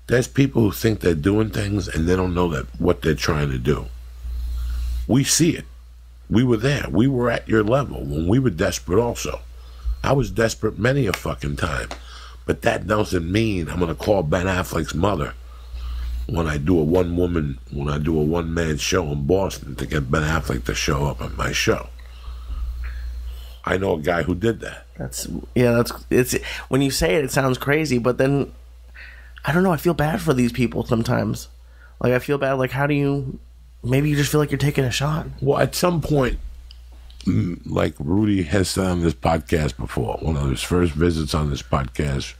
There's people who think they're doing things and they don't know that what they're trying to do. We see it. We were there. We were at your level when we were desperate also. I was desperate many a fucking time. But that doesn't mean I'm going to call Ben Affleck's mother when I do a one-man show in Boston to get Ben Affleck to show up at my show. I know a guy who did that. It's when you say it, it sounds crazy, but then I don't know. I feel bad for these people sometimes. Like I feel bad. Like how do you? Maybe you just feel like you're taking a shot. Well, at some point, like Rudy has said on this podcast before, one of his first visits on this podcast,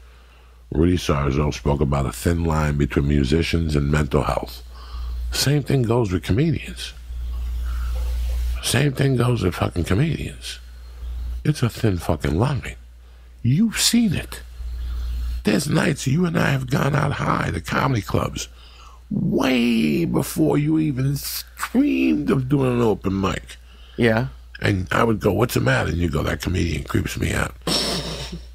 Rudy Sarzo spoke about a thin line between musicians and mental health. Same thing goes with comedians. Same thing goes with fucking comedians. It's a thin fucking line. You've seen it. There's nights you and I have gone out high to comedy clubs way before you even dreamed of doing an open mic. Yeah. And I would go, what's the matter? And you go, that comedian creeps me out.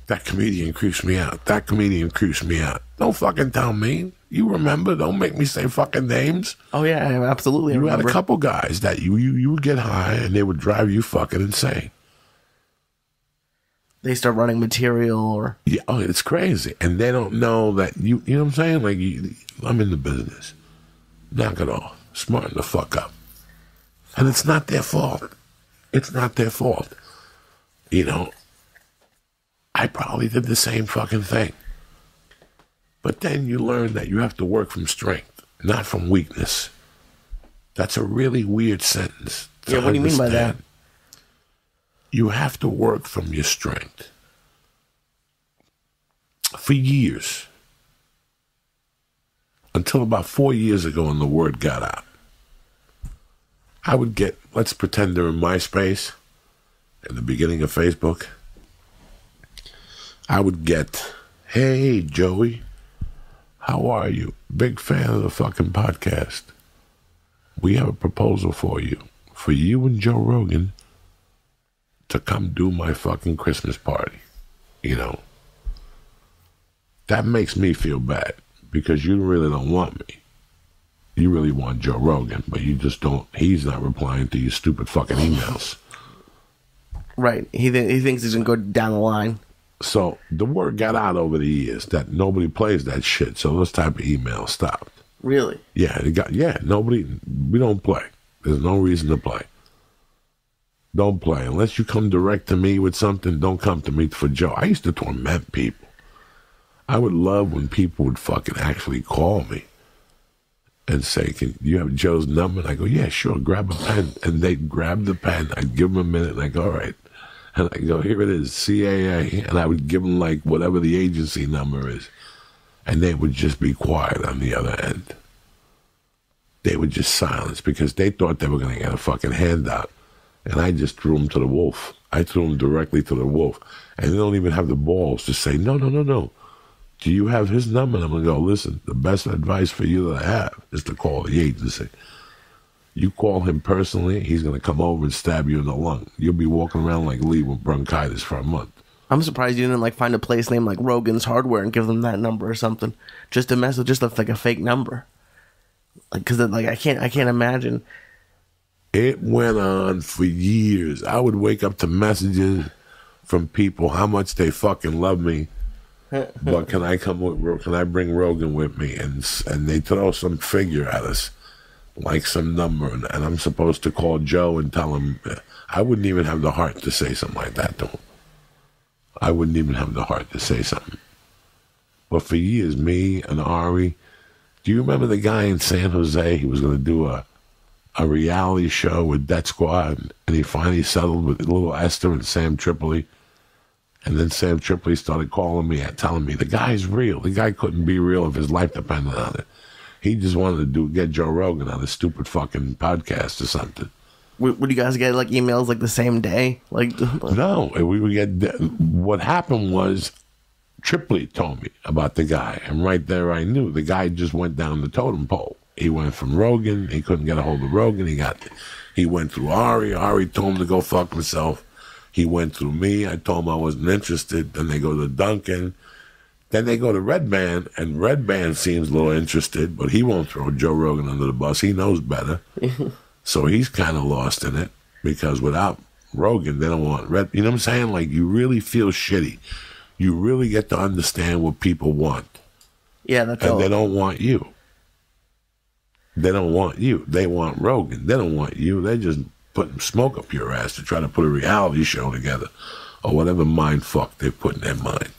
That comedian creeps me out. That comedian creeps me out. Don't fucking tell me. You remember. Don't make me say fucking names. Oh, yeah, absolutely. You had a couple guys that you would get high and they would drive you fucking insane. They start running material or... Yeah, oh, it's crazy. And they don't know that you know what I'm saying? Like, I'm in the business. Knock it off. Smarten the fuck up. And it's not their fault. It's not their fault. You know, I probably did the same fucking thing. But then you learn that you have to work from strength, not from weakness. That's a really weird sentence. Yeah, what do you mean by that? You have to work from your strength. For years, until about 4 years ago when the word got out, I would get, let's pretend they're in MySpace, in the beginning of Facebook, I would get, hey, Joey, how are you? Big fan of the fucking podcast. We have a proposal for you and Joe Rogan, to come do my fucking Christmas party. You know, that makes me feel bad because you really don't want me. You really want Joe Rogan, but you just don't. He's not replying to your stupid fucking emails. Right. He thinks he's going to go down the line. So the word got out over the years that nobody plays that shit. So those type of emails stopped. Really? Yeah. Nobody, we don't play. There's no reason to play. Don't play. Unless you come direct to me with something, don't come to me for Joe. I used to torment people. I would love when people would fucking actually call me and say, can you have Joe's number? And I go, yeah, sure, grab a pen. And they'd grab the pen. I'd give them a minute, and I go, all right. And I go, here it is, CAA. And I would give them, like, whatever the agency number is. And they would just be quiet on the other end. They would just silence because they thought they were going to get a fucking handout. And I just threw them to the wolf. I threw them directly to the wolf. And they don't even have the balls to say, no. Do you have his number? And I'm going to go, listen, the best advice for you that I have is to call the agency. You call him personally, he's going to come over and stab you in the lung. You'll be walking around like Lee with bronchitis for a month. I'm surprised you didn't like find a place named like Rogan's Hardware and give them that number or something. Just a message, just like a fake number. Like, because like I can't imagine. It went on for years. I would wake up to messages from people how much they fucking love me, but can I bring Rogan with me? And they throw some figure at us, like some number, and I'm supposed to call Joe and tell him. I wouldn't even have the heart to say something like that to him. I wouldn't even have the heart to say something. But for years, me and Ari, do you remember the guy in San Jose? He was going to do a reality show with Death Squad, and he finally settled with little Esther and Sam Tripoli. And then Sam Tripoli started calling me and telling me, the guy's real. The guy couldn't be real if his life depended on it. He just wanted to get Joe Rogan on a stupid fucking podcast or something. Would you guys get like emails like the same day? No, we would get. What happened was Tripoli told me about the guy, and right there I knew the guy just went down the totem pole. He went from Rogan. He couldn't get a hold of Rogan. He went through Ari. Ari told him to go fuck himself. He went through me. I told him I wasn't interested. Then they go to Duncan. Then they go to Red Band, and Red Band seems a little interested, but he won't throw Joe Rogan under the bus. He knows better. So he's kind of lost in it, because without Rogan, they don't want Red. You know what I'm saying? Like, you really feel shitty. You really get to understand what people want. Yeah, that's all. And they don't want you. They don't want you. They want Rogan. They don't want you. They're just putting smoke up your ass to try to put a reality show together, or whatever mind fuck they put in their mind.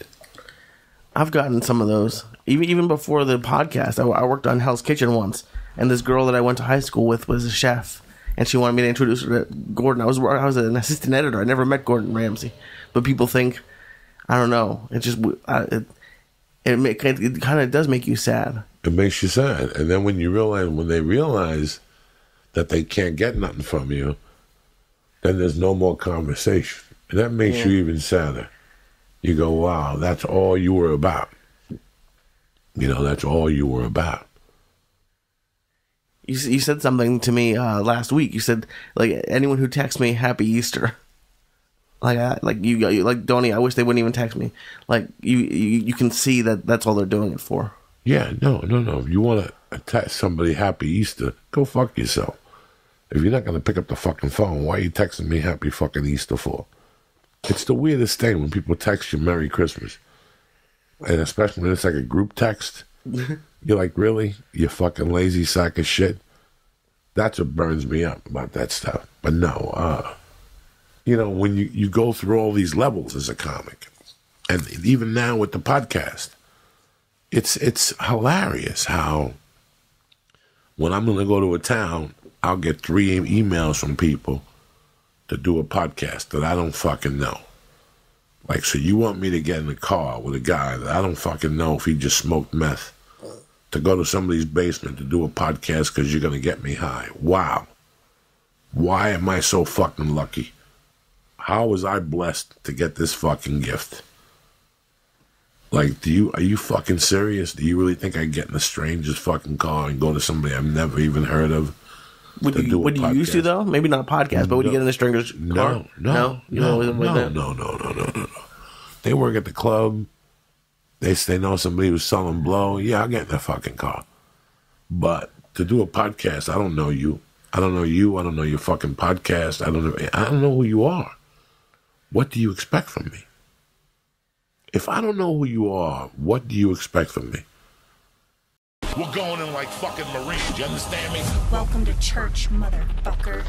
I've gotten some of those. Even before the podcast, I worked on Hell's Kitchen once, and this girl that I went to high school with was a chef, and she wanted me to introduce her to Gordon. I was an assistant editor. I never met Gordon Ramsay, but people think, I don't know. It just it kind of does make you sad. It makes you sad, and then when they realize that they can't get nothing from you, then there's no more conversation, and that makes you even sadder. You go, wow, that's all you were about. That's all you were about. You said something to me last week. You said, like, anyone who texts me, Happy Easter. Like Donnie, I wish they wouldn't even text me. Like, you can see that that's all they're doing it for. Yeah, no. If you want to text somebody Happy Easter, go fuck yourself. If you're not going to pick up the fucking phone, why are you texting me Happy fucking Easter for? It's the weirdest thing when people text you Merry Christmas. And especially when it's like a group text. You're like, really? You fucking lazy sack of shit? That's what burns me up about that stuff. But no, when you go through all these levels as a comic, and even now with the podcast, it's hilarious how when I'm going to go to a town, I'll get 3 emails from people to do a podcast that I don't fucking know. Like, so you want me to get in the car with a guy that I don't fucking know if he just smoked meth, to go to somebody's basement to do a podcast because you're going to get me high. Wow. Why am I so fucking lucky? How was I blessed to get this fucking gift? Like, are you fucking serious? Do you really think I get in a stranger's fucking car and go to somebody I've never even heard of? Would you used to, though? Maybe not a podcast, but would you get in a stranger's car? No. They work at the club. They know somebody who's selling blow. Yeah, I'll get in the fucking car. But to do a podcast, I don't know you. I don't know you. I don't know your fucking podcast. I don't know who you are. What do you expect from me? If I don't know who you are, what do you expect from me? We're going in like fucking Marines, you understand me? Welcome to church, motherfucker.